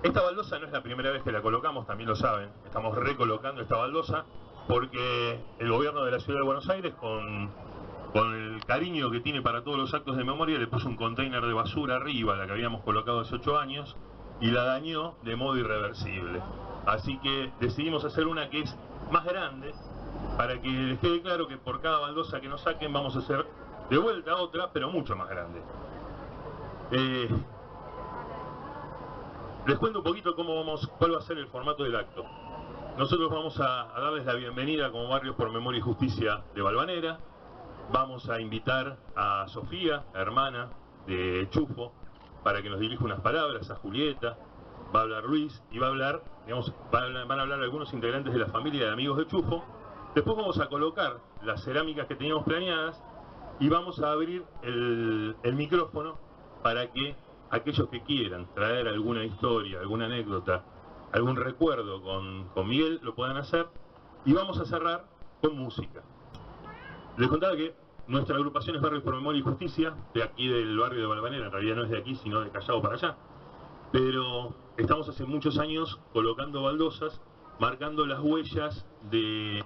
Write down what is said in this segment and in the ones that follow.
Esta baldosa no es la primera vez que la colocamos, también lo saben. Estamos recolocando esta baldosa porque el gobierno de la Ciudad de Buenos Aires, con el cariño que tiene para todos los actos de memoria, le puso un container de basura arriba, la que habíamos colocado hace 8 años, y la dañó de modo irreversible. Así que decidimos hacer una que es más grande, para que les quede claro que por cada baldosa que nos saquen vamos a hacer de vuelta otra, pero mucho más grande. Les cuento un poquito cuál va a ser el formato del acto. Nosotros vamos a darles la bienvenida como Barrios por Memoria y Justicia de Valvanera. Vamos a invitar a Sofía, la hermana de Chufo, para que nos dirija unas palabras, a Julieta. Va a hablar Luis y van a hablar algunos integrantes de la familia de amigos de Chufo. Después vamos a colocar las cerámicas que teníamos planeadas y vamos a abrir el micrófono para que aquellos que quieran traer alguna historia, alguna anécdota, algún recuerdo con Miguel lo puedan hacer, y vamos a cerrar con música. Les contaba que nuestra agrupación es Barrios por Memoria y Justicia, de aquí del barrio de Valvanera. En realidad no es de aquí, sino de Callao para allá, pero estamos hace muchos años colocando baldosas, marcando las huellas de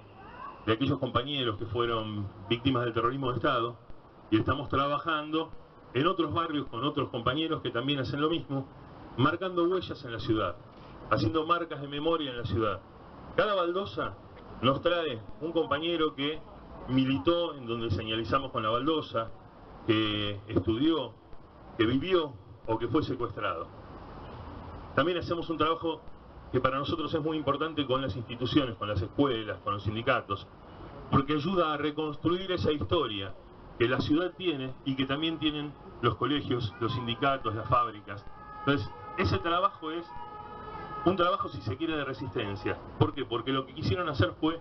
aquellos compañeros que fueron víctimas del terrorismo de Estado, y estamos trabajando en otros barrios con otros compañeros que también hacen lo mismo, marcando huellas en la ciudad, haciendo marcas de memoria en la ciudad. Cada baldosa nos trae un compañero que militó en donde señalizamos con la baldosa, que estudió, que vivió o que fue secuestrado. También hacemos un trabajo que para nosotros es muy importante con las instituciones, con las escuelas, con los sindicatos, porque ayuda a reconstruir esa historia que la ciudad tiene y que también tienen los colegios, los sindicatos, las fábricas. Entonces, ese trabajo es un trabajo, si se quiere, de resistencia. ¿Por qué? Porque lo que quisieron hacer fue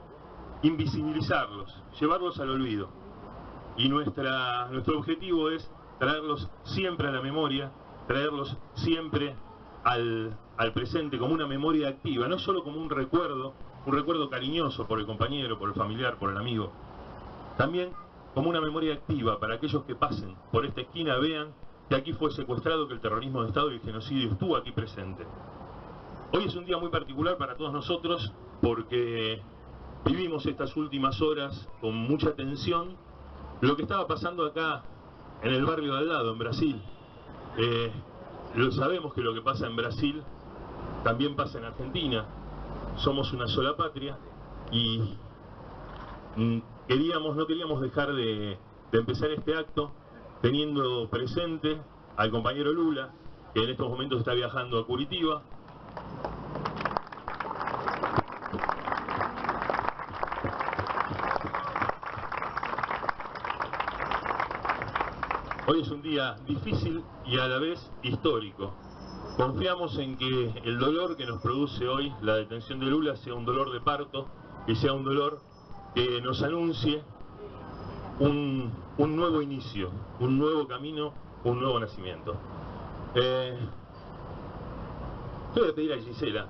invisibilizarlos, llevarlos al olvido. Y nuestro objetivo es traerlos siempre a la memoria, traerlos siempre al presente como una memoria activa, no solo como un recuerdo cariñoso por el compañero, por el familiar, por el amigo. También como una memoria activa para aquellos que pasen por esta esquina, vean que aquí fue secuestrado, que el terrorismo de Estado y el genocidio estuvo aquí presente. Hoy es un día muy particular para todos nosotros porque vivimos estas últimas horas con mucha tensión lo que estaba pasando acá en el barrio de al lado, en Brasil. Sabemos que lo que pasa en Brasil también pasa en Argentina. Somos una sola patria y no queríamos dejar de empezar este acto teniendo presente al compañero Lula, que en estos momentos está viajando a Curitiba. Hoy es un día difícil y a la vez histórico. Confiamos en que el dolor que nos produce hoy la detención de Lula sea un dolor de parto y sea un dolor que nos anuncie un nuevo inicio, un nuevo camino, un nuevo nacimiento. Le voy a pedir a Gisela.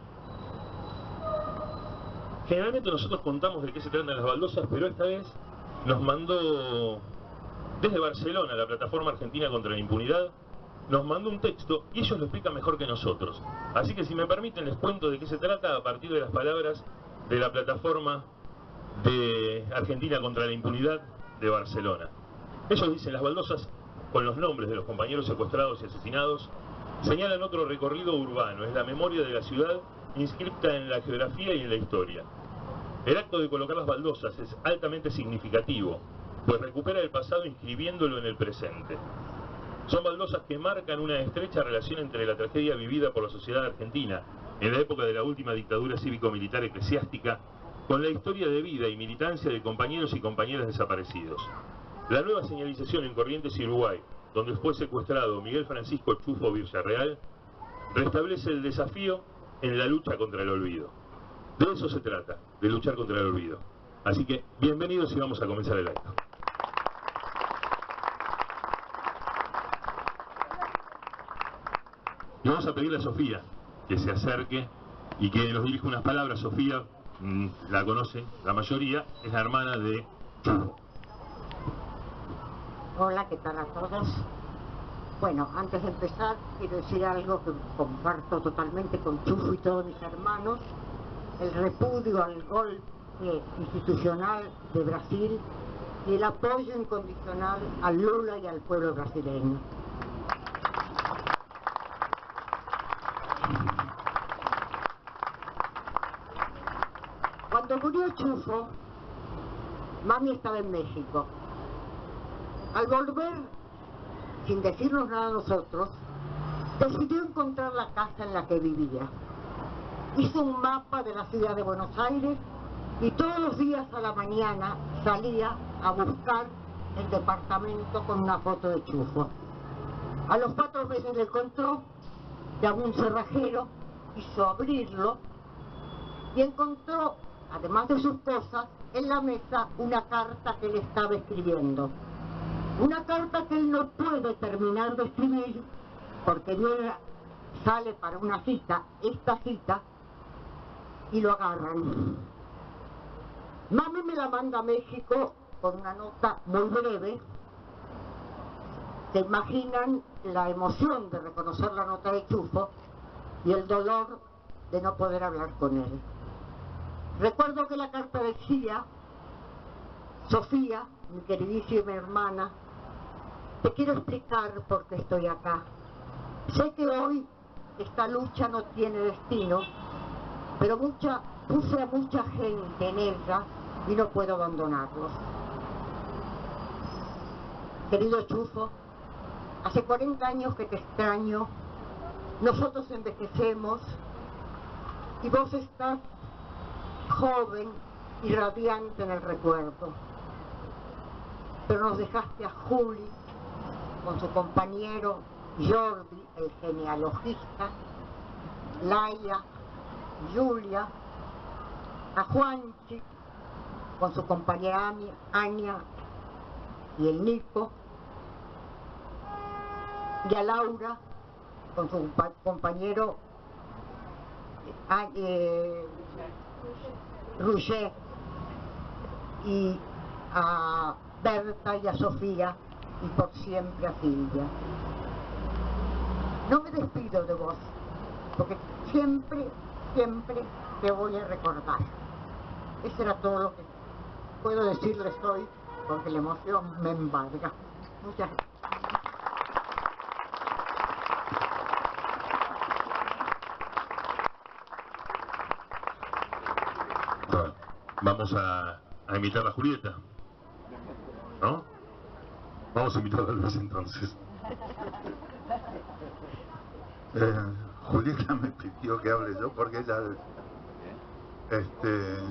Generalmente nosotros contamos de qué se tratan las baldosas, pero esta vez nos mandó desde Barcelona, la Plataforma Argentina contra la Impunidad, nos mandó un texto y ellos lo explican mejor que nosotros. Así que si me permiten les cuento de qué se trata a partir de las palabras de la Plataforma de Argentina contra la Impunidad de Barcelona. Ellos dicen: las baldosas con los nombres de los compañeros secuestrados y asesinados señalan otro recorrido urbano, es la memoria de la ciudad inscripta en la geografía y en la historia. El acto de colocar las baldosas es altamente significativo, pues recupera el pasado inscribiéndolo en el presente. Son baldosas que marcan una estrecha relación entre la tragedia vivida por la sociedad argentina en la época de la última dictadura cívico-militar eclesiástica, con la historia de vida y militancia de compañeros y compañeras desaparecidos. La nueva señalización en Corrientes y Uruguay, donde fue secuestrado Miguel Francisco Chufo Villarreal, restablece el desafío en la lucha contra el olvido. De eso se trata, de luchar contra el olvido. Así que, bienvenidos y vamos a comenzar el acto. Y vamos a pedirle a Sofía que se acerque y que nos dirija unas palabras. Sofía, la conocen la mayoría, es la hermana de Chufo. Hola, ¿qué tal a todos? Bueno, antes de empezar, quiero decir algo que comparto totalmente con Chufo y todos mis hermanos: el repudio al golpe institucional de Brasil y el apoyo incondicional a Lula y al pueblo brasileño. Cuando murió Chufo, mami estaba en México. Al volver, sin decirnos nada a nosotros, decidió encontrar la casa en la que vivía. Hizo un mapa de la ciudad de Buenos Aires y todos los días a la mañana salía a buscar el departamento con una foto de Chufo. A los 4 meses lo encontró, llamó un cerrajero, quiso abrirlo y encontró, además de sus cosas, en la mesa una carta que él estaba escribiendo. Una carta que él no puede terminar de escribir porque viene, sale para una cita, esta cita, y lo agarran. Mami me la manda a México con una nota muy breve. Se imaginan la emoción de reconocer la nota de Chufo y el dolor de no poder hablar con él. Recuerdo que la carta decía: Sofía, mi queridísima hermana, te quiero explicar por qué estoy acá. Sé que hoy esta lucha no tiene destino, pero puse a mucha gente en ella y no puedo abandonarlos. Querido Chufo, hace 40 años que te extraño, nosotros envejecemos y vos estás joven y radiante en el recuerdo. Pero nos dejaste a Juli con su compañero Jordi, el genealogista, Laia, Julia, a Juanchi con su compañera Ania y el Nico, y a Laura con su compañero Roger, y a Berta y a Sofía, y por siempre a Silvia. No me despido de vos, porque siempre te voy a recordar. Eso era todo lo que puedo decirles hoy, porque la emoción me embarga. Muchas gracias. Bueno, vamos a invitar a Julieta, ¿no? Vamos a invitar a Luis entonces. Julieta me pidió que hable yo porque ella,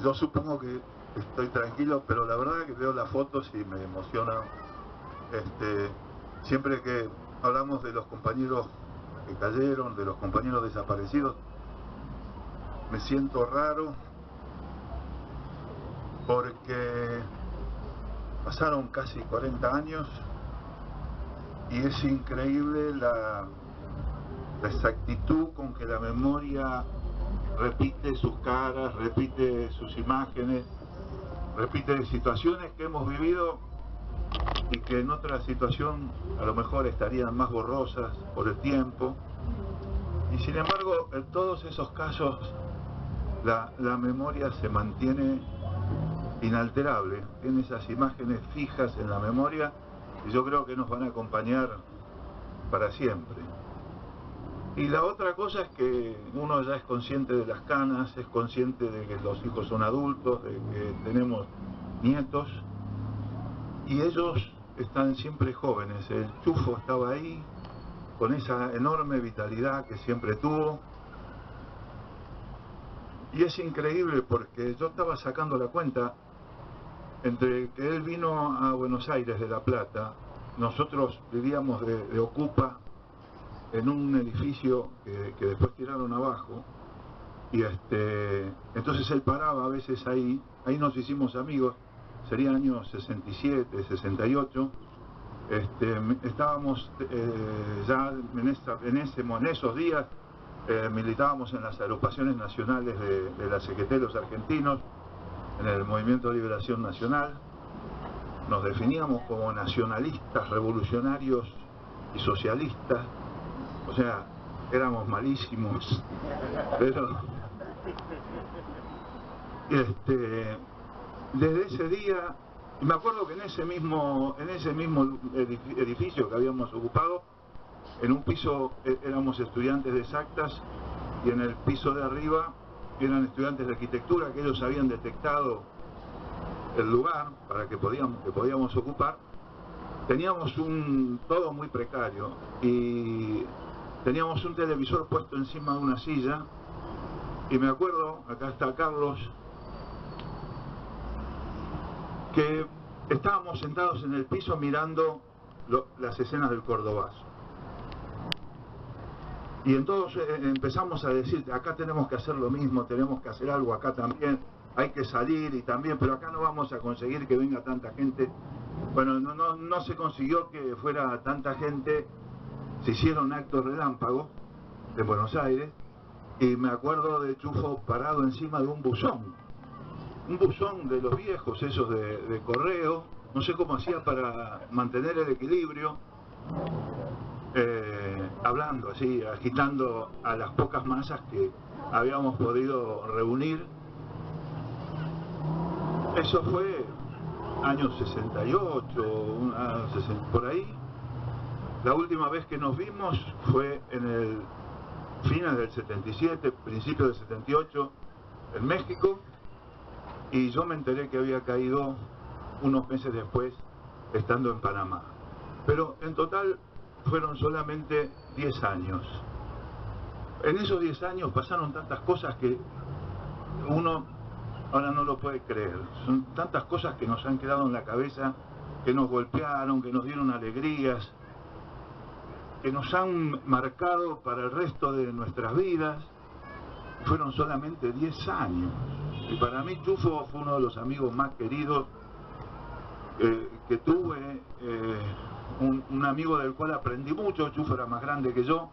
yo supongo que estoy tranquilo, pero la verdad que veo las fotos y me emociona. Siempre que hablamos de los compañeros que cayeron, de los compañeros desaparecidos, me siento raro porque pasaron casi 40 años y es increíble la exactitud con que la memoria repite sus caras, repite sus imágenes, repite situaciones que hemos vivido y que en otra situación a lo mejor estarían más borrosas por el tiempo. Y sin embargo, en todos esos casos la memoria se mantiene inalterable, tiene esas imágenes fijas en la memoria y yo creo que nos van a acompañar para siempre. Y la otra cosa es que uno ya es consciente de las canas, es consciente de que los hijos son adultos, de que tenemos nietos y ellos están siempre jóvenes. El Chufo estaba ahí con esa enorme vitalidad que siempre tuvo. Y es increíble porque yo estaba sacando la cuenta entre que él vino a Buenos Aires de La Plata, nosotros vivíamos de Ocupa en un edificio que después tiraron abajo, y entonces él paraba a veces ahí nos hicimos amigos, sería años 67, 68, estábamos ya en esos días, militábamos en las agrupaciones nacionales de la CGT, los argentinos, en el Movimiento de Liberación Nacional, nos definíamos como nacionalistas revolucionarios y socialistas, o sea, éramos malísimos, pero desde ese día, me acuerdo que en ese mismo edificio que habíamos ocupado, en un piso éramos estudiantes de exactas y en el piso de arriba eran estudiantes de arquitectura, que ellos habían detectado el lugar para que podíamos ocupar. Teníamos todo muy precario y teníamos un televisor puesto encima de una silla, y me acuerdo, acá está Carlos, que estábamos sentados en el piso mirando las escenas del Cordobazo. Y entonces empezamos a decir, acá tenemos que hacer lo mismo, tenemos que hacer algo acá también, hay que salir y también, pero acá no vamos a conseguir que venga tanta gente. Bueno, no se consiguió que fuera tanta gente, se hicieron actos relámpagos en Buenos Aires, y me acuerdo de Chufo parado encima de un buzón de los viejos, esos de correo, no sé cómo hacía para mantener el equilibrio, hablando así, agitando a las pocas masas que habíamos podido reunir. Eso fue años 68, por ahí. La última vez que nos vimos fue en el fines del 77, principios del 78, en México, y yo me enteré que había caído unos meses después, estando en Panamá. Pero en total fueron solamente 10 años. En esos 10 años pasaron tantas cosas que uno ahora no lo puede creer. Son tantas cosas que nos han quedado en la cabeza, que nos golpearon, que nos dieron alegrías, que nos han marcado para el resto de nuestras vidas. Fueron solamente 10 años. Y para mí Chufo fue uno de los amigos más queridos que tuve, un amigo del cual aprendí mucho. Chufo era más grande que yo.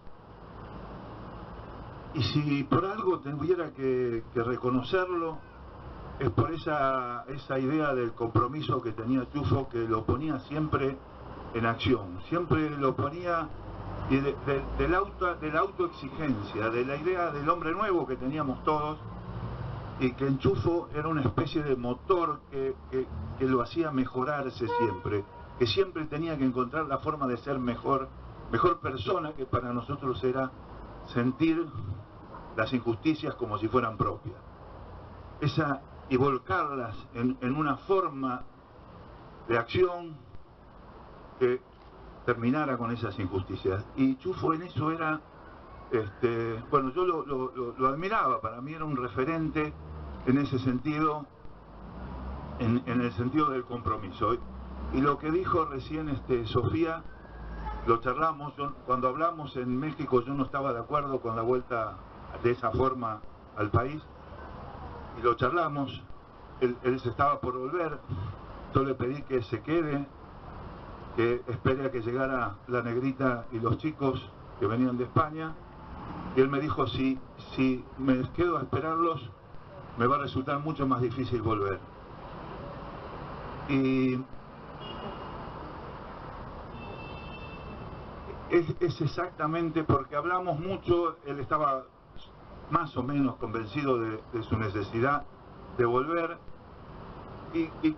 Y si por algo tuviera que reconocerlo, es por esa idea del compromiso que tenía Chufo, que lo ponía siempre en acción, siempre lo ponía, y de la autoexigencia, de la idea del hombre nuevo que teníamos todos, y que en Chufo era una especie de motor que lo hacía mejorarse siempre, que siempre tenía que encontrar la forma de ser mejor persona, que para nosotros era sentir las injusticias como si fueran propias. Y volcarlas en una forma de acción que terminara con esas injusticias. Y Chufo en eso era, bueno, yo lo admiraba, para mí era un referente en ese sentido, en el sentido del compromiso. Y lo que dijo recién Sofía, lo charlamos. Cuando hablamos en México, yo no estaba de acuerdo con la vuelta de esa forma al país, y lo charlamos. Él se estaba por volver, yo le pedí que se quede, que espere a que llegara la negrita y los chicos que venían de España, y él me dijo, si me quedo a esperarlos, me va a resultar mucho más difícil volver. Y es exactamente porque hablamos mucho. Él estaba más o menos convencido de su necesidad de volver, y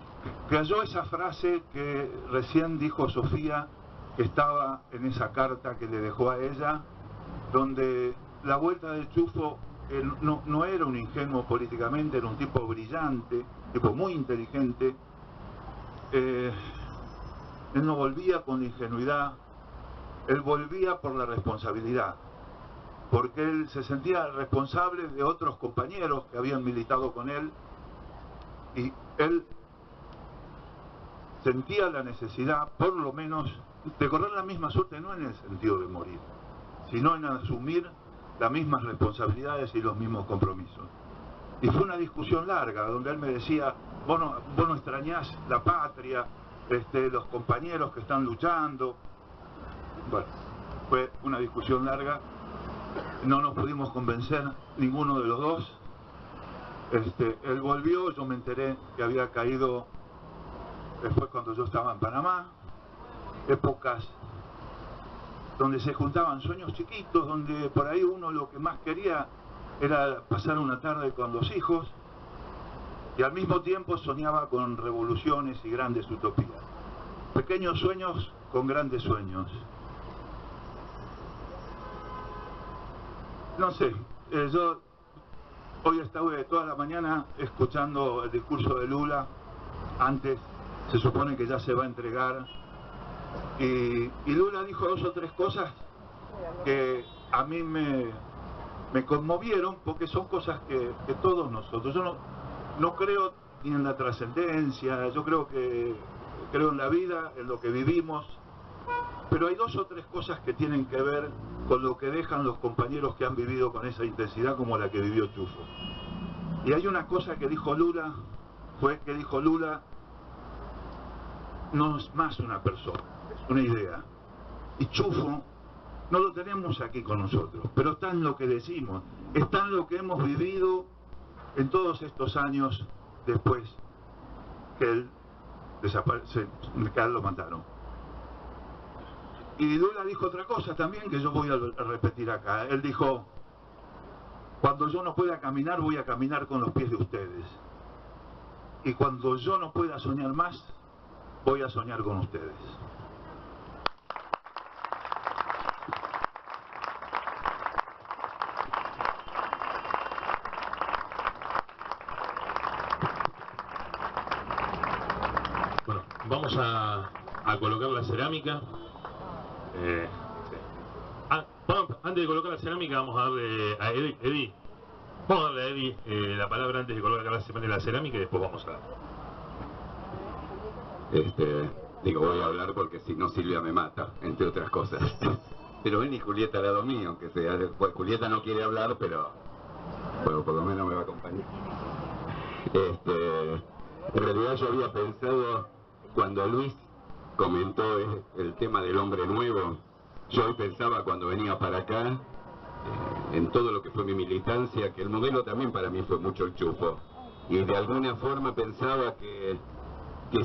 cayó esa frase que recién dijo Sofía, que estaba en esa carta que le dejó a ella, donde la vuelta del Chufo, él no era un ingenuo políticamente, era un tipo brillante, tipo muy inteligente. Él no volvía con la ingenuidad, él volvía por la responsabilidad, porque él se sentía responsable de otros compañeros que habían militado con él, y él sentía la necesidad, por lo menos, de correr la misma suerte, no en el sentido de morir, sino en asumir las mismas responsabilidades y los mismos compromisos. Y fue una discusión larga, donde él me decía, vos no extrañás la patria, los compañeros que están luchando. Bueno, fue una discusión larga, no nos pudimos convencer ninguno de los dos. Él volvió, yo me enteré que había caído después cuando yo estaba en Panamá, épocas donde se juntaban sueños chiquitos, donde por ahí uno lo que más quería era pasar una tarde con los hijos, y al mismo tiempo soñaba con revoluciones y grandes utopías. Pequeños sueños con grandes sueños. No sé, yo hoy estuve toda la mañana escuchando el discurso de Lula. Antes se supone que ya se va a entregar, y Lula dijo 2 o 3 cosas que a mí me conmovieron, porque son cosas que todos nosotros, yo no creo ni en la trascendencia, yo creo en la vida, en lo que vivimos, pero hay 2 o 3 cosas que tienen que ver con lo que dejan los compañeros que han vivido con esa intensidad como la que vivió Chufo. Y hay una cosa que dijo Lula, no es más una persona, es una idea. Y Chufo no lo tenemos aquí con nosotros, pero está en lo que decimos, está en lo que hemos vivido en todos estos años después que él lo mataron. Y Lula dijo otra cosa también que yo voy a repetir acá. Él dijo: cuando yo no pueda caminar, voy a caminar con los pies de ustedes. Y cuando yo no pueda soñar más, voy a soñar con ustedes. Bueno, vamos a colocar la cerámica. Antes de colocar la cerámica, vamos a darle a Eddie. Vamos a darle a Eddie la palabra antes de colocar la cerámica, y después vamos a... voy a hablar porque si no Silvia me mata, entre otras cosas. Pero ven, y Julieta al lado mío, aunque sea, pues Julieta no quiere hablar, pero bueno, por lo menos me va a acompañar. En realidad yo había pensado, cuando Luis comentó el tema del hombre nuevo, yo hoy pensaba cuando venía para acá, en todo lo que fue mi militancia, que el modelo también para mí fue mucho el Chufo. Y de alguna forma pensaba que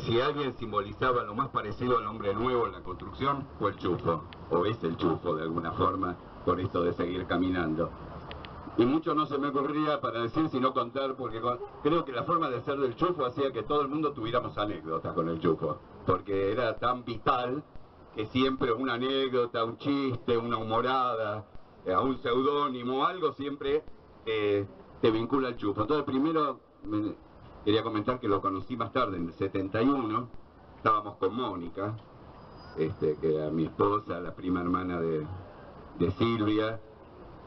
si alguien simbolizaba lo más parecido al hombre nuevo en la construcción, fue el Chufo, o es el Chufo de alguna forma, por esto de seguir caminando. Y mucho no se me ocurría para decir, sino contar, porque creo que la forma de ser del Chufo hacía que todo el mundo tuviéramos anécdotas con el Chufo, porque era tan vital que siempre una anécdota, un chiste, una humorada, un seudónimo, algo siempre te vincula al Chufo. Entonces primero quería comentar que lo conocí más tarde, en el 71, estábamos con Mónica, que era mi esposa, la prima hermana de Silvia,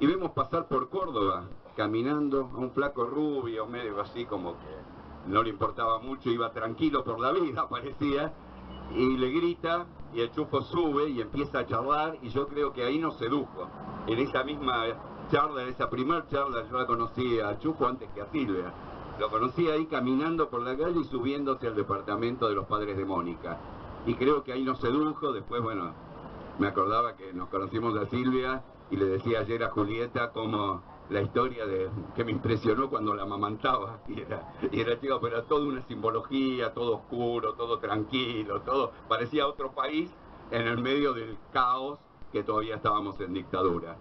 y vemos pasar por Córdoba, caminando, a un flaco rubio, medio así como que no le importaba mucho, iba tranquilo por la vida, parecía, y le grita, y el Chufo sube y empieza a charlar, y yo creo que ahí nos sedujo. En esa misma charla, en esa primer charla, yo la conocí a Chufo antes que a Silvia. Lo conocí ahí caminando por la calle y subiéndose al departamento de los padres de Mónica. Y creo que ahí nos sedujo. Después, bueno, me acordaba que nos conocimos a Silvia y le decía ayer a Julieta como la historia que me impresionó cuando la amamantaba. Y era chico, pero era toda una simbología, todo oscuro, todo tranquilo, todo parecía otro país en el medio del caos que todavía estábamos en dictadura.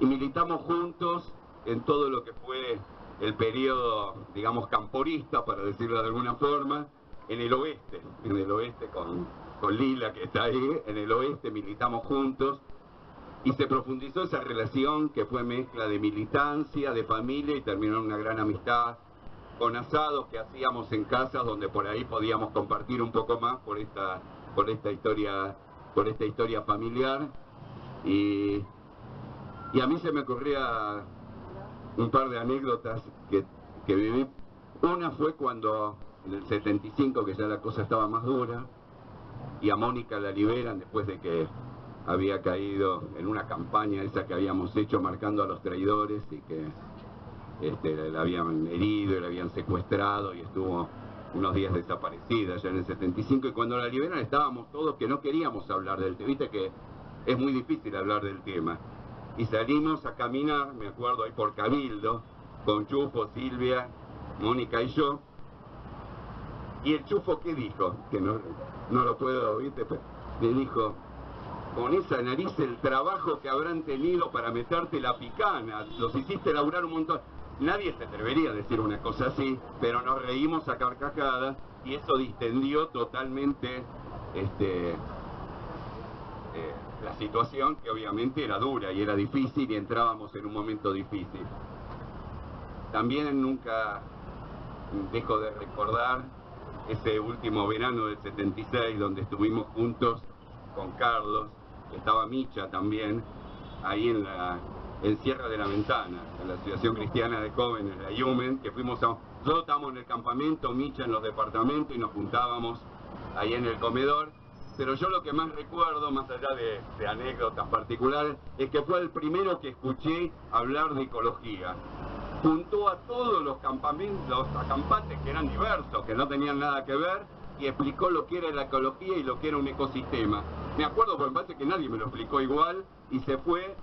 Y militamos juntos en todo lo que fue el periodo, digamos, camporista, para decirlo de alguna forma, en el oeste con Lila, que está ahí. En el oeste militamos juntos y se profundizó esa relación que fue mezcla de militancia, de familia, y terminó en una gran amistad, con asados que hacíamos en casas donde por ahí podíamos compartir un poco más por esta historia familiar. Y a mí se me ocurría un par de anécdotas que viví. Una fue cuando en el 75, que ya la cosa estaba más dura, y a Mónica la liberan después de que había caído en una campaña esa que habíamos hecho marcando a los traidores, y que la habían herido y la habían secuestrado, y estuvo unos días desaparecida ya en el 75, y cuando la liberan estábamos todos que no queríamos hablar del tema. Viste que es muy difícil hablar del tema. Y salimos a caminar, me acuerdo, ahí por Cabildo, con Chufo, Silvia, Mónica y yo. Y el Chufo, ¿qué dijo? Que no lo puedo oír, le dijo: con esa nariz el trabajo que habrán tenido para meterte la picana, los hiciste laburar un montón. Nadie se atrevería a decir una cosa así, pero nos reímos a carcajadas y eso distendió totalmente la situación, que obviamente era dura y era difícil y entrábamos en un momento difícil. También nunca dejo de recordar ese último verano del 76 donde estuvimos juntos con Carlos, estaba Micha también, ahí en Sierra de la Ventana, en la Asociación Cristiana de Jóvenes, la Yumen, que nosotros estábamos en el campamento, Micha en los departamentos y nos juntábamos ahí en el comedor. Pero yo lo que más recuerdo, más allá de anécdotas particulares, es que fue el primero que escuché hablar de ecología. Juntó a todos los campamentos, los acampantes que eran diversos, que no tenían nada que ver, y explicó lo que era la ecología y lo que era un ecosistema. Me acuerdo, porque me parece que nadie me lo explicó igual, y se fue,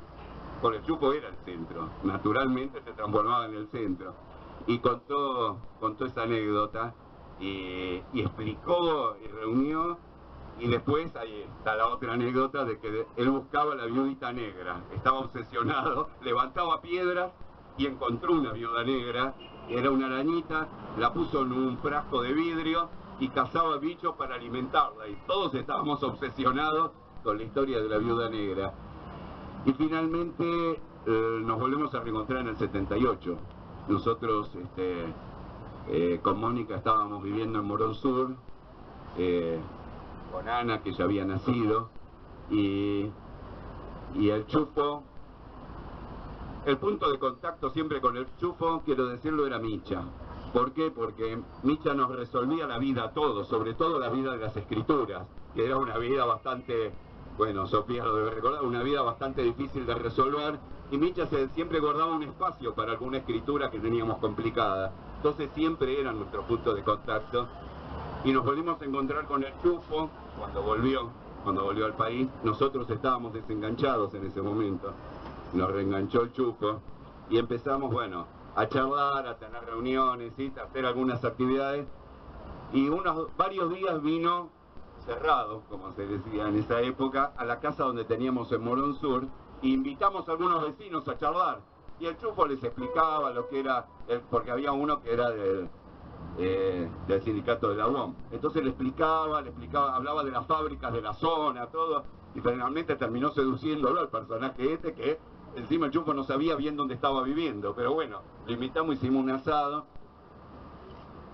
porque el Chufo era el centro, naturalmente se transformaba en el centro. Y contó esa anécdota, y explicó, y reunió. Y después ahí está la otra anécdota de que él buscaba la viudita negra, estaba obsesionado, levantaba piedras y encontró una viuda negra, era una arañita, la puso en un frasco de vidrio y cazaba bichos para alimentarla, y todos estábamos obsesionados con la historia de la viuda negra. Y finalmente nos volvemos a reencontrar en el 78. Nosotros con Mónica estábamos viviendo en Morón Sur, con Ana, que ya había nacido, y el Chufo, el punto de contacto siempre con el Chufo, quiero decirlo, era Micha. ¿Por qué? Porque Micha nos resolvía la vida a todos, sobre todo la vida de las escrituras, que era una vida bastante, bueno, Sofía lo debe recordar, una vida bastante difícil de resolver, y Micha siempre guardaba un espacio para alguna escritura que teníamos complicada. Entonces siempre era nuestro punto de contacto. Y nos volvimos a encontrar con el Chufo cuando volvió al país. Nosotros estábamos desenganchados en ese momento, nos reenganchó el Chufo y empezamos, bueno, a charlar, a tener reuniones, ¿sí?, a hacer algunas actividades, y varios días vino cerrado, como se decía en esa época, a la casa donde teníamos en Morón Sur, e invitamos a algunos vecinos a charlar, y el Chufo les explicaba lo que era, porque había uno que era del sindicato de la UOM. Entonces le explicaba, hablaba de las fábricas de la zona, todo, y finalmente terminó seduciéndolo al personaje que encima el Chufo no sabía bien dónde estaba viviendo, pero bueno, lo invitamos, hicimos un asado,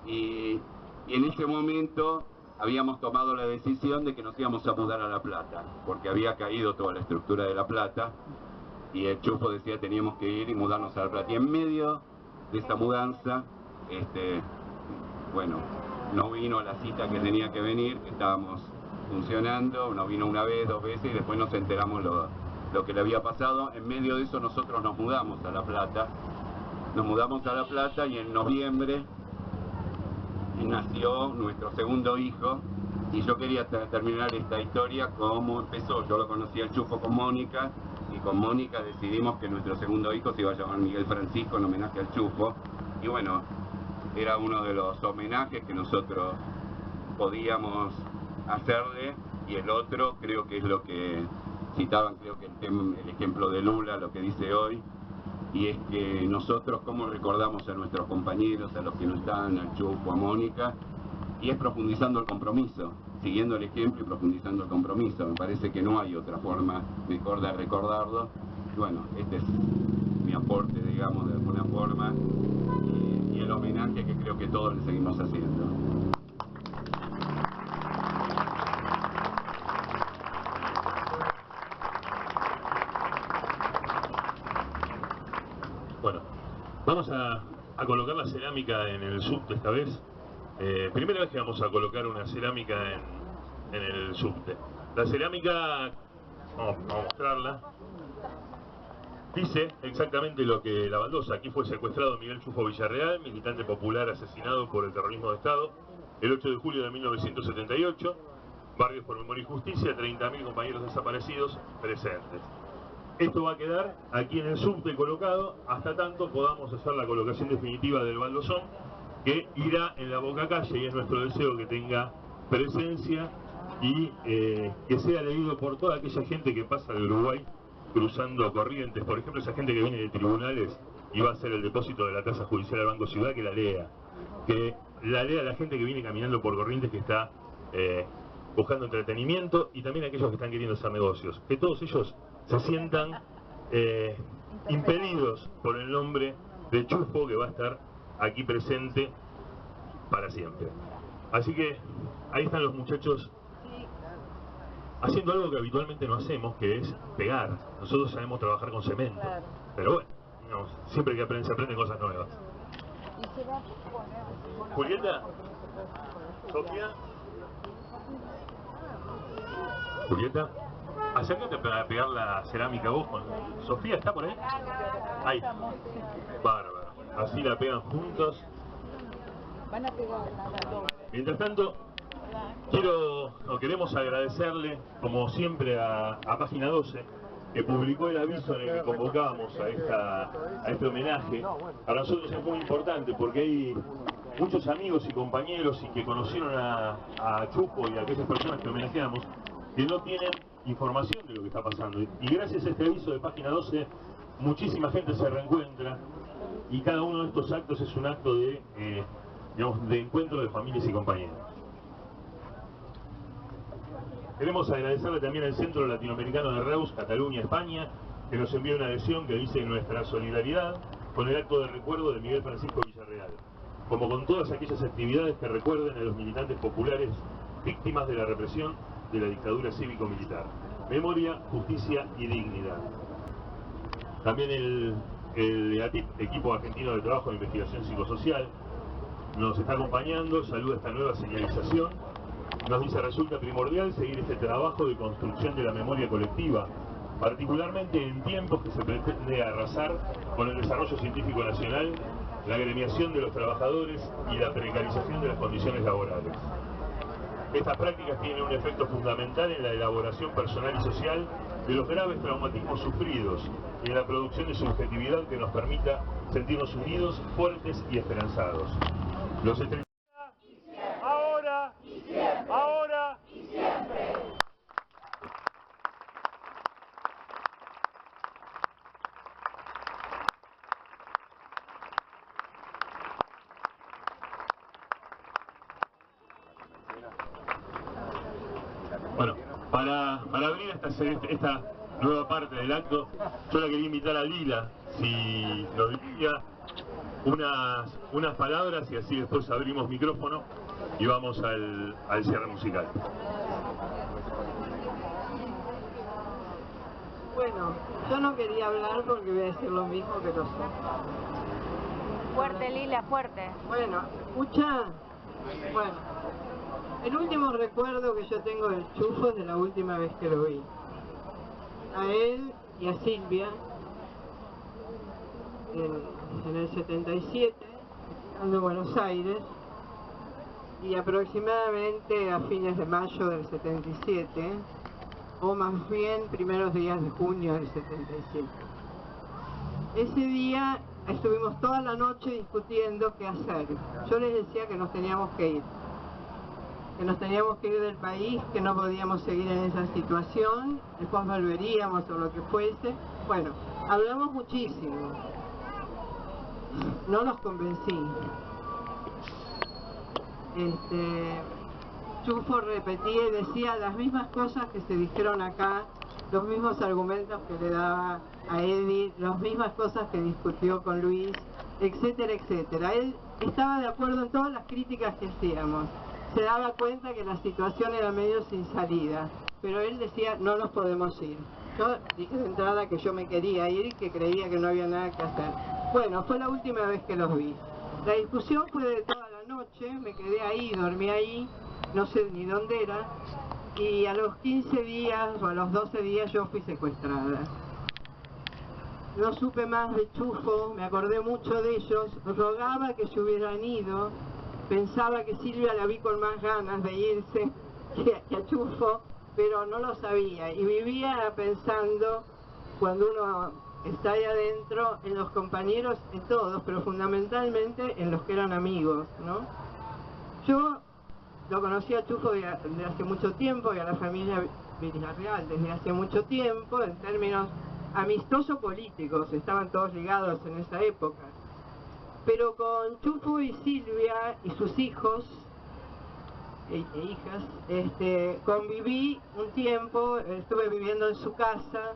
y en ese momento habíamos tomado la decisión de que nos íbamos a mudar a La Plata, porque había caído toda la estructura de La Plata, y el Chufo decía que teníamos que ir y mudarnos a La Plata, y en medio de esa mudanza, bueno, no vino a la cita que tenía que venir, que estábamos funcionando, no vino una vez, 2 veces, y después nos enteramos lo que le había pasado. En medio de eso nosotros nos mudamos a La Plata, y en noviembre nació nuestro segundo hijo, y yo quería terminar esta historia como empezó. Yo lo conocí al Chufo con Mónica, y con Mónica decidimos que nuestro segundo hijo se iba a llamar Miguel Francisco en homenaje al Chufo, y bueno, era uno de los homenajes que nosotros podíamos hacerle, y el otro creo que es lo que citaban, creo que el ejemplo de Lula, lo que dice hoy, y es que nosotros cómo recordamos a nuestros compañeros, a los que no están, al Chufo, a Mónica, y es profundizando el compromiso, siguiendo el ejemplo y profundizando el compromiso. Me parece que no hay otra forma mejor de recordarlo. Bueno, este es mi aporte, digamos, de alguna forma, y el homenaje que creo que todos le seguimos haciendo. Bueno, vamos a colocar la cerámica en el subte esta vez. Primera vez que vamos a colocar una cerámica en el subte. La cerámica, vamos a mostrarla, dice exactamente lo que la baldosa. Aquí fue secuestrado Miguel Chufo Villarreal, militante popular asesinado por el terrorismo de Estado, el 8 de julio de 1978. Barrios por Memoria y Justicia, 30.000 compañeros desaparecidos presentes. Esto va a quedar aquí en el subte colocado hasta tanto podamos hacer la colocación definitiva del baldosón, que irá en la Boca Calle, y es nuestro deseo que tenga presencia y que sea leído por toda aquella gente que pasa de Uruguay cruzando Corrientes, por ejemplo, esa gente que viene de tribunales y va a hacer el depósito de la tasa judicial al Banco Ciudad, que la lea la gente que viene caminando por Corrientes, que está buscando entretenimiento, y también aquellos que están queriendo hacer negocios, que todos ellos se sientan impelidos por el nombre de Chufo, que va a estar aquí presente para siempre. Así que ahí están los muchachos haciendo algo que habitualmente no hacemos, que es pegar. Nosotros sabemos trabajar con cemento, pero bueno, no, siempre que se aprenden cosas nuevas. Julieta, Sofía, Julieta, acércate para pegar la cerámica vos. Sofía, ¿está por ahí? Ahí. Bárbaro. Así la pegan juntos. Mientras tanto, queremos agradecerle, como siempre, a Página 12, que publicó el aviso en el que convocábamos a este homenaje. Para nosotros es muy importante porque hay muchos amigos y compañeros y que conocieron a Chufo y a aquellas personas que homenajeamos que no tienen información de lo que está pasando. Y gracias a este aviso de Página 12, muchísima gente se reencuentra y cada uno de estos actos es un acto de encuentro de familias y compañeros. Queremos agradecerle también al Centro Latinoamericano de Reus, Cataluña, España, que nos envió una adhesión que dice nuestra solidaridad con el acto de recuerdo de Miguel Francisco Villarreal, como con todas aquellas actividades que recuerden a los militantes populares víctimas de la represión de la dictadura cívico-militar. Memoria, justicia y dignidad. También el EATIP, Equipo Argentino de Trabajo de Investigación Psicosocial, nos está acompañando, saluda esta nueva señalización. Nos dice: resulta primordial seguir este trabajo de construcción de la memoria colectiva, particularmente en tiempos que se pretende arrasar con el desarrollo científico nacional, la agremiación de los trabajadores y la precarización de las condiciones laborales. Estas prácticas tienen un efecto fundamental en la elaboración personal y social de los graves traumatismos sufridos y en la producción de subjetividad que nos permita sentirnos unidos, fuertes y esperanzados. Ahora y siempre. Ahora y siempre. Bueno, para abrir esta nueva parte del acto, yo la quería invitar a Lila, si nos diría unas palabras, y así después abrimos micrófono y vamos al cierre musical. Bueno, yo no quería hablar porque voy a decir lo mismo que los otros. Fuerte, Lila, fuerte. Bueno, escucha. Bueno, el último recuerdo que yo tengo del Chufo es de la última vez que lo vi. A él y a Silvia, en el 77, estando en Buenos Aires, y aproximadamente a fines de mayo del 77, o más bien primeros días de junio del 77. Ese día estuvimos toda la noche discutiendo qué hacer. Yo les decía que nos teníamos que ir del país, que no podíamos seguir en esa situación, después volveríamos o lo que fuese. Bueno, hablamos muchísimo, no los convencí. Chufo repetía y decía las mismas cosas que se dijeron acá, los mismos argumentos que le daba a Edith, las mismas cosas que discutió con Luis, etcétera, etcétera. Él estaba de acuerdo en todas las críticas que hacíamos. Se daba cuenta que la situación era medio sin salida, pero él decía no nos podemos ir. Yo dije de entrada que yo me quería ir y que creía que no había nada que hacer. Bueno, fue la última vez que los vi. La discusión fue de toda la noche, me quedé ahí, dormí ahí, no sé ni dónde era, y a los 15 días o a los 12 días yo fui secuestrada. No supe más de Chufo, me acordé mucho de ellos, rogaba que se hubieran ido, pensaba que Silvia la vi con más ganas de irse que a Chufo, pero no lo sabía, y vivía pensando, cuando uno está ahí adentro, en los compañeros, en todos, pero fundamentalmente en los que eran amigos, ¿no? Yo lo conocí a Chufo desde hace mucho tiempo y a la familia Villarreal desde hace mucho tiempo, en términos amistosos políticos, estaban todos ligados en esa época. Pero con Chufo y Silvia y sus hijos e hijas, conviví un tiempo, estuve viviendo en su casa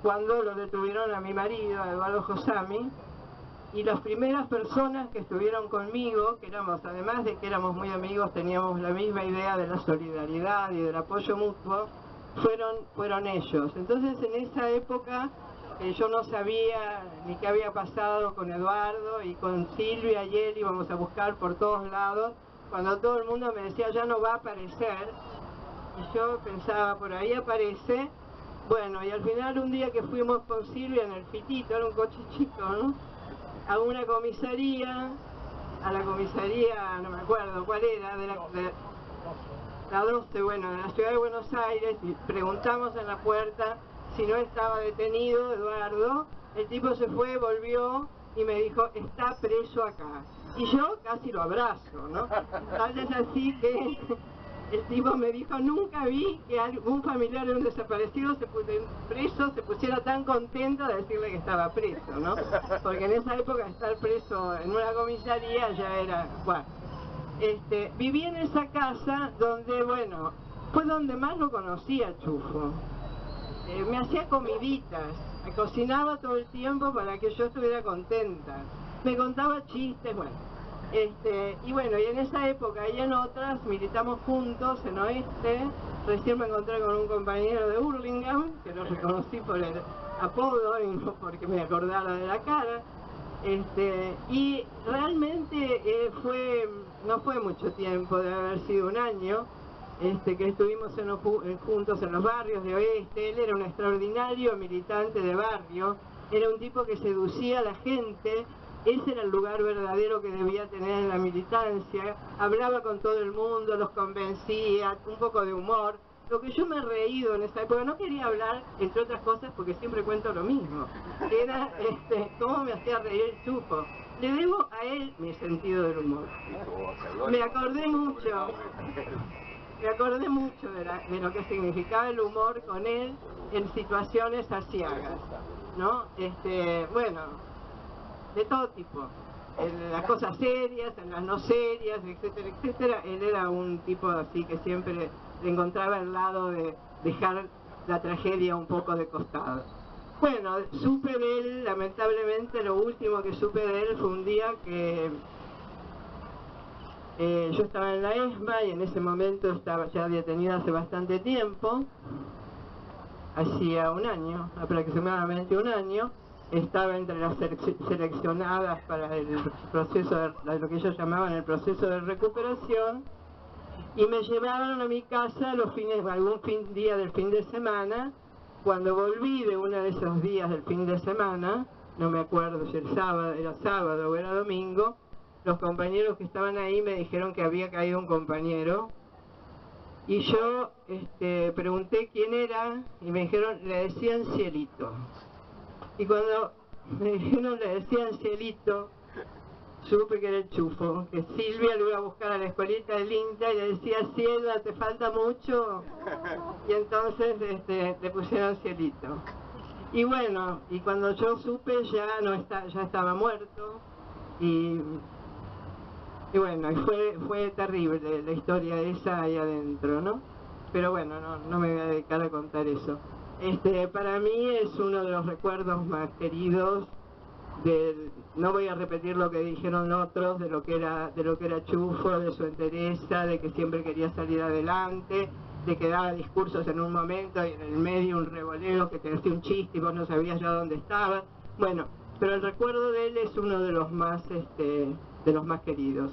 cuando lo detuvieron a mi marido, a Eduardo Josami, y las primeras personas que estuvieron conmigo, que éramos, además de que éramos muy amigos, teníamos la misma idea de la solidaridad y del apoyo mutuo, fueron ellos. Entonces en esa época yo no sabía ni qué había pasado con Eduardo, y con Silvia y él íbamos a buscar por todos lados, cuando todo el mundo me decía ya no va a aparecer, y yo pensaba por ahí aparece. Bueno, y al final un día que fuimos con Silvia en el Fitito, era un coche chico, ¿no?, a una comisaría, a la comisaría, no me acuerdo cuál era, de la 12, bueno, de la ciudad de Buenos Aires, y preguntamos en la puerta si no estaba detenido Eduardo. El tipo se fue, volvió y me dijo, está preso acá. Y yo casi lo abrazo, ¿no? Tal vez así que el tipo me dijo, nunca vi que algún familiar de un desaparecido preso se pusiera tan contento de decirle que estaba preso, ¿no? Porque en esa época estar preso en una comisaría ya era, bueno. Viví en esa casa donde, bueno, fue donde más lo conocí a Chufo. Me hacía comiditas, me cocinaba todo el tiempo para que yo estuviera contenta. Me contaba chistes, bueno. Y bueno, y en esa época y en otras militamos juntos en Oeste. Recién me encontré con un compañero de Hurlingham, que lo reconocí por el apodo y no porque me acordara de la cara. Y realmente no fue mucho tiempo, debe haber sido un año, que estuvimos juntos en los barrios de Oeste. Él era un extraordinario militante de barrio, era un tipo que seducía a la gente. Ese era el lugar verdadero que debía tener en la militancia. Hablaba con todo el mundo, los convencía, un poco de humor. Lo que yo me he reído en esa época, no quería hablar, entre otras cosas, porque siempre cuento lo mismo. Era cómo me hacía reír el Chufo. Le debo a él mi sentido del humor. Me acordé mucho de lo que significaba el humor con él en situaciones aciagas, ¿no? Bueno, de todo tipo, en las cosas serias, en las no serias, etcétera, etcétera. Él era un tipo así que siempre le encontraba el lado de dejar la tragedia un poco de costado. Bueno, supe de él, lamentablemente, lo último que supe de él fue un día que yo estaba en la ESMA y en ese momento estaba ya detenida hace bastante tiempo, hacía un año, aproximadamente un año. Estaba entre las seleccionadas para el proceso de lo que ellos llamaban el proceso de recuperación, y me llevaron a mi casa algún día del fin de semana. Cuando volví de uno de esos días del fin de semana, no me acuerdo si era sábado o era domingo, los compañeros que estaban ahí me dijeron que había caído un compañero, y yo pregunté quién era y me dijeron, le decían Cielito. Y cuando me dijeron le decían Cielito, supe que era el Chufo, que Silvia lo iba a buscar a la escuelita del INTA y le decía, Ciela, ¿te falta mucho? Y entonces le pusieron Cielito. Y bueno, y cuando yo supe ya estaba muerto, y bueno, y fue terrible la historia esa ahí adentro, ¿no? Pero bueno, no me voy a dedicar a contar eso. Para mí es uno de los recuerdos más queridos. No voy a repetir lo que dijeron otros de lo que era Chufo, de su entereza, de que siempre quería salir adelante, de que daba discursos en un momento y en el medio un revoleo que te decía un chiste y vos no sabías ya dónde estaba. Bueno, pero el recuerdo de él es uno de los más queridos.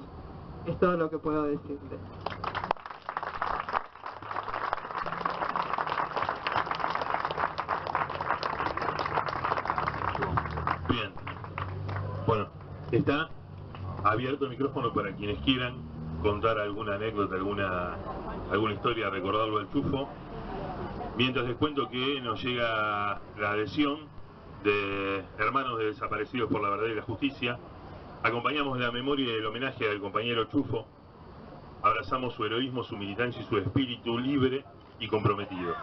Es todo lo que puedo decirle. Bien. Bueno, está abierto el micrófono para quienes quieran contar alguna anécdota, alguna historia, recordarlo al Chufo. Mientras les cuento que nos llega la adhesión de hermanos de desaparecidos por la verdad y la justicia. Acompañamos la memoria y el homenaje al compañero Chufo abrazamos su heroísmo, su militancia y su espíritu libre y comprometido.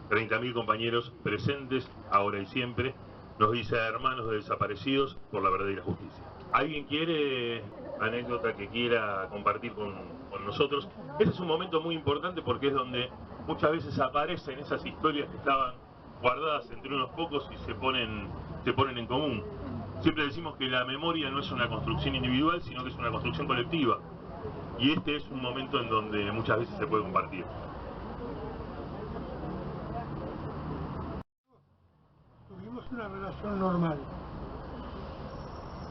30.000 compañeros presentes, ahora y siempre, nos dice hermanos de desaparecidos por la verdad y la justicia. ¿Alguien quiere anécdota que quiera compartir con nosotros? Este es un momento muy importante porque es donde muchas veces aparecen esas historias que estaban guardadas entre unos pocos y se ponen en común. Siempre decimos que la memoria no es una construcción individual, sino que es una construcción colectiva. Y este es un momento en donde muchas veces se puede compartir. Tuvimos una relación normal.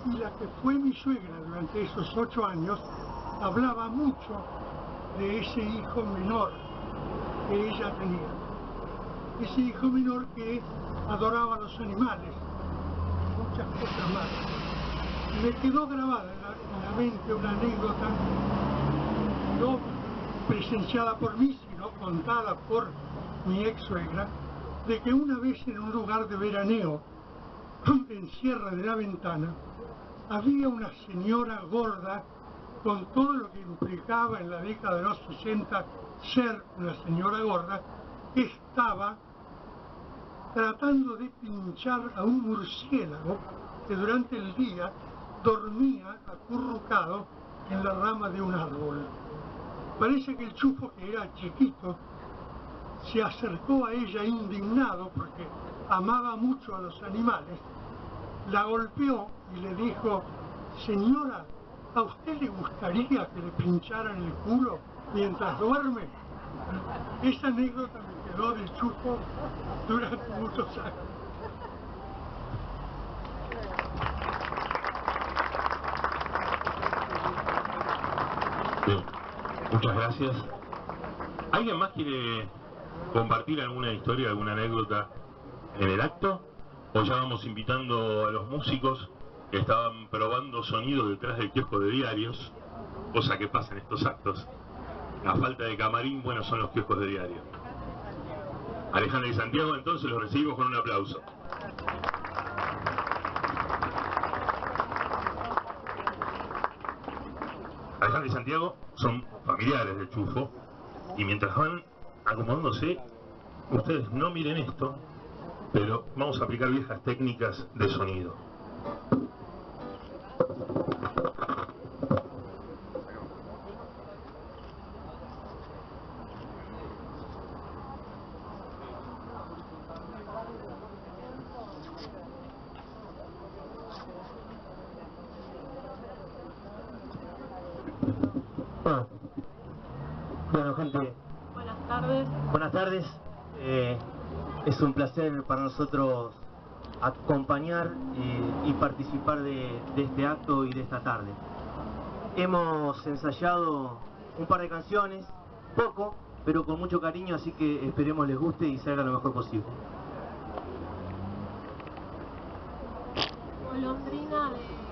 Y la que fue mi suegra durante esos 8 años hablaba mucho de ese hijo menor que ella tenía. Ese hijo menor que adoraba a los animales, muchas cosas más. Y me quedó grabada en la mente una anécdota, no presenciada por mí, sino contada por mi ex suegra, de que una vez en un lugar de veraneo, en Sierra de la Ventana, había una señora gorda, con todo lo que implicaba en la década de los 60 ser una señora gorda, que estaba tratando de pinchar a un murciélago que durante el día dormía acurrucado en la rama de un árbol. Parece que el chufo, que era chiquito, se acercó a ella indignado porque amaba mucho a los animales, la golpeó y le dijo: señora, ¿a usted le gustaría que le pincharan el culo mientras duerme? Esa anécdota me quedó del chufo durante muchos años. Bien, muchas gracias. ¿Alguien más quiere compartir alguna historia, alguna anécdota en el acto? ¿O ya vamos invitando a los músicos que estaban probando sonidos detrás del kiosco de diarios? Cosa que pasa en estos actos. A falta de camarín, bueno, son los kioscos de diario. Alejandra y Santiago, entonces los recibimos con un aplauso. Alejandra y Santiago son familiares del Chufo, y mientras van acomodándose, ustedes no miren esto, pero vamos a aplicar viejas técnicas de sonido. Bueno, gente, Buenas tardes. buenas tardes. Es un placer para nosotros acompañar y participar de este acto y de esta tarde. Hemos ensayado un par de canciones, poco, pero con mucho cariño, así que esperemos les guste y salga lo mejor posible. Golondrina de...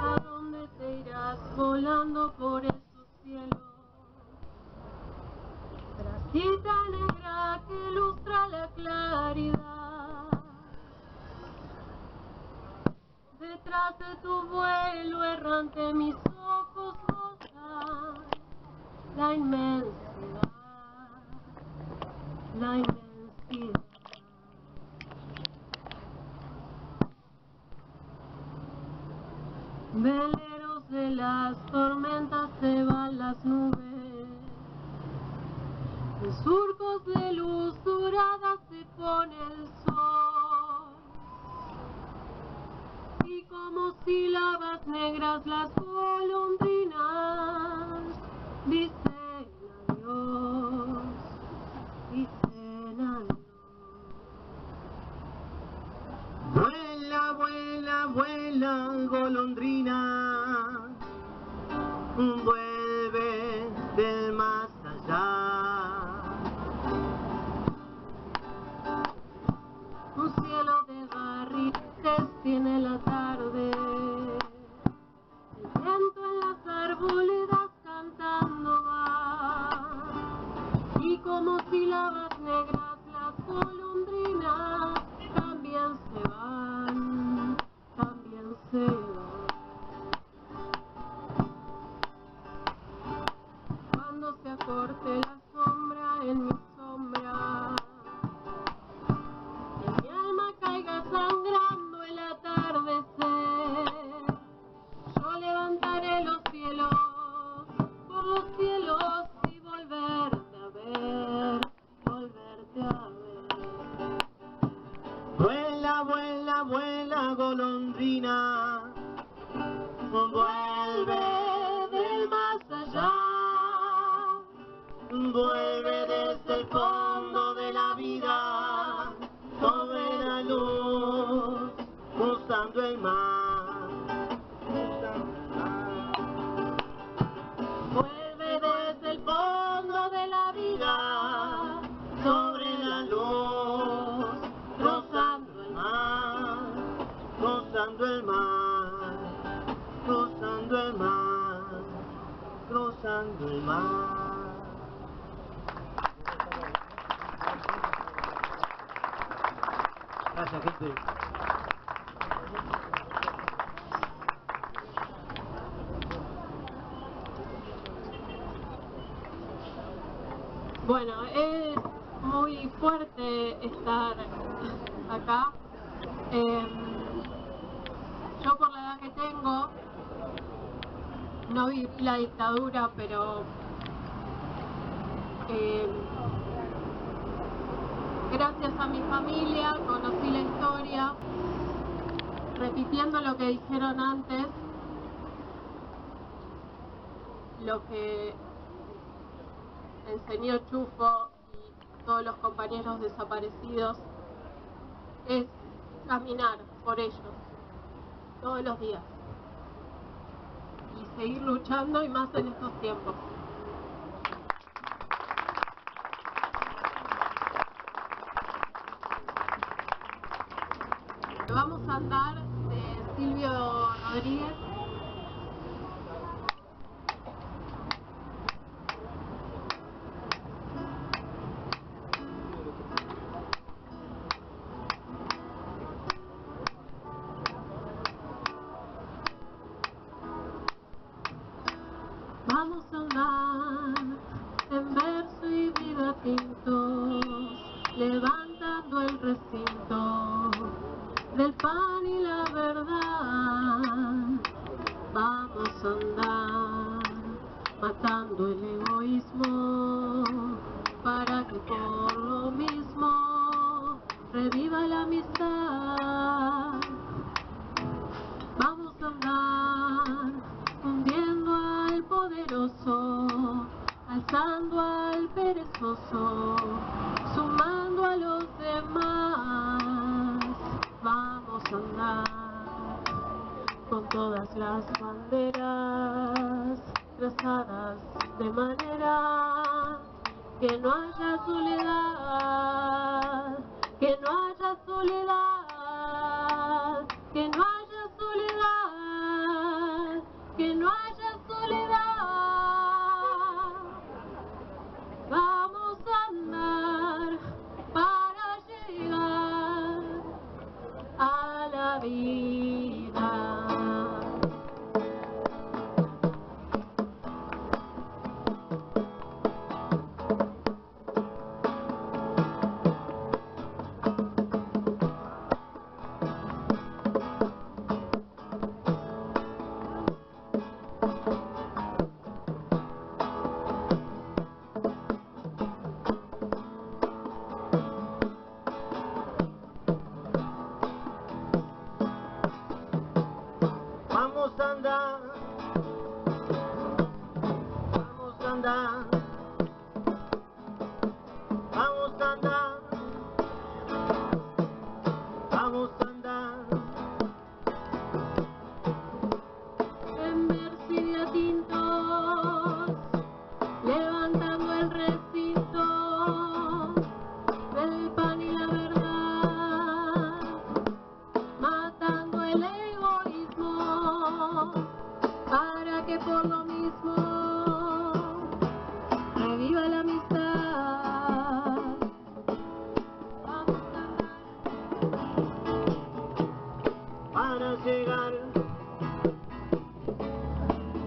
¿A dónde te irás volando por esos cielos? Tracita negra que ilustra la claridad. Detrás de tu vuelo errante mis ojos gozan la inmensidad, la inmensidad. Veleros de las tormentas se van las nubes, en surcos de luz dorada se pone el sol, y como sílabas negras las golondrinas dicen adiós, dicen adiós. Vuela, vuela, vuela, golondrina, vuelve de Vuela, vuela, vuela, golondrina, vuelve del más allá, vuelve desde el fondo de la vida, sobre la luz, cruzando el mar, vuelve desde el fondo de la vida, sobre la luz, cruzando el mar, cruzando el mar, cruzando el mar, cruzando el mar. Gracias, gente. Bueno, es muy fuerte estar acá. Yo por la edad que tengo, no viví la dictadura, pero gracias a mi familia conocí la historia, repitiendo lo que dijeron antes, lo que enseñó Chufo y todos los compañeros desaparecidos, es caminar por ellos todos los días y seguir luchando, y más en estos tiempos. Vamos a andar de Silvio Rodríguez. Vamos a andar en verso y vida tintos, levantando el recinto del pan y la verdad. Vamos a andar matando el egoísmo, para que por lo mismo reviva la amistad. Vamos a andar hundiendo al poderoso, alzando al perezoso, sumando a los demás. Vamos a andar con todas las banderas trazadas de manera que no haya soledad, que no haya soledad, que no haya soledad, que no haya soledad. Vamos a andar para llegar a la vida. Vamos a andar, vamos a andar, vamos a andar, vamos a andar en verso y de tintos, levantando el recinto del pan y la verdad, matando el egoísmo, para que por lo mismo reviva la amistad. Vamos a andar para llegar,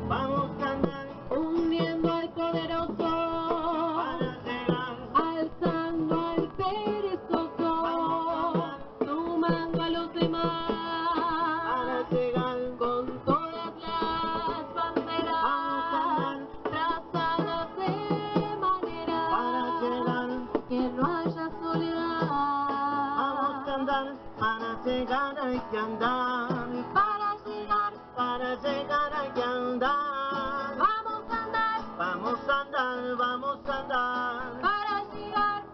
vamos a andar uniendo al poderoso, para llegar, alzando al perezoso, sumando a los demás, para llegar con todas las banderas trazadas de manera que no haya soledad. Vamos a andar para llegar hay que andar, para llegar hay que andar. Vamos a andar, vamos a andar, vamos a andar.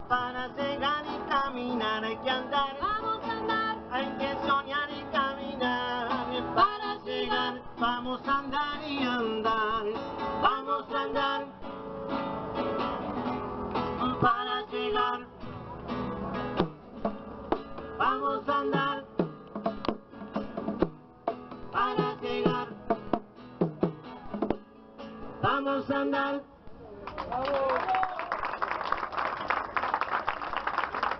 Para llegar y caminar hay que andar. Vamos a andar, hay que soñar y caminar. Para llegar, vamos a andar y andar. Vamos a andar. Para llegar, vamos a andar. Para llegar, vamos a andar.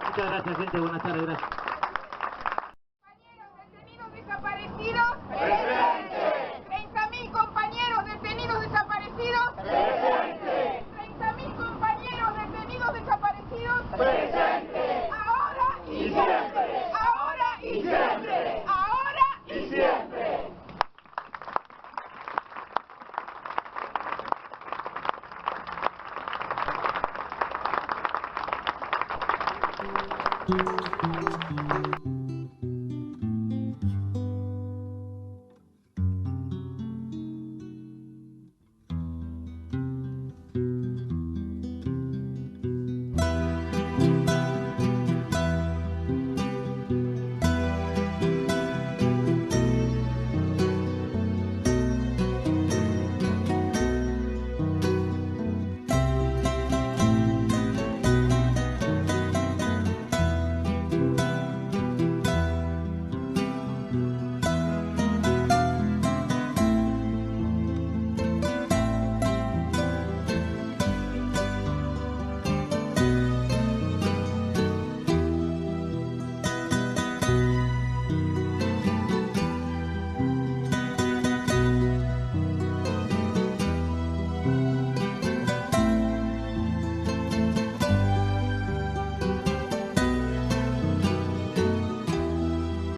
Muchas gracias, gente. Buenas tardes, gracias. Detenidos desaparecidos. Presente. 30.000 compañeros detenidos desaparecidos. Presente. 30.000 compañeros detenidos desaparecidos. Presente. Ahora y siempre. Ahora y siempre. Ahora y siempre. Thank you.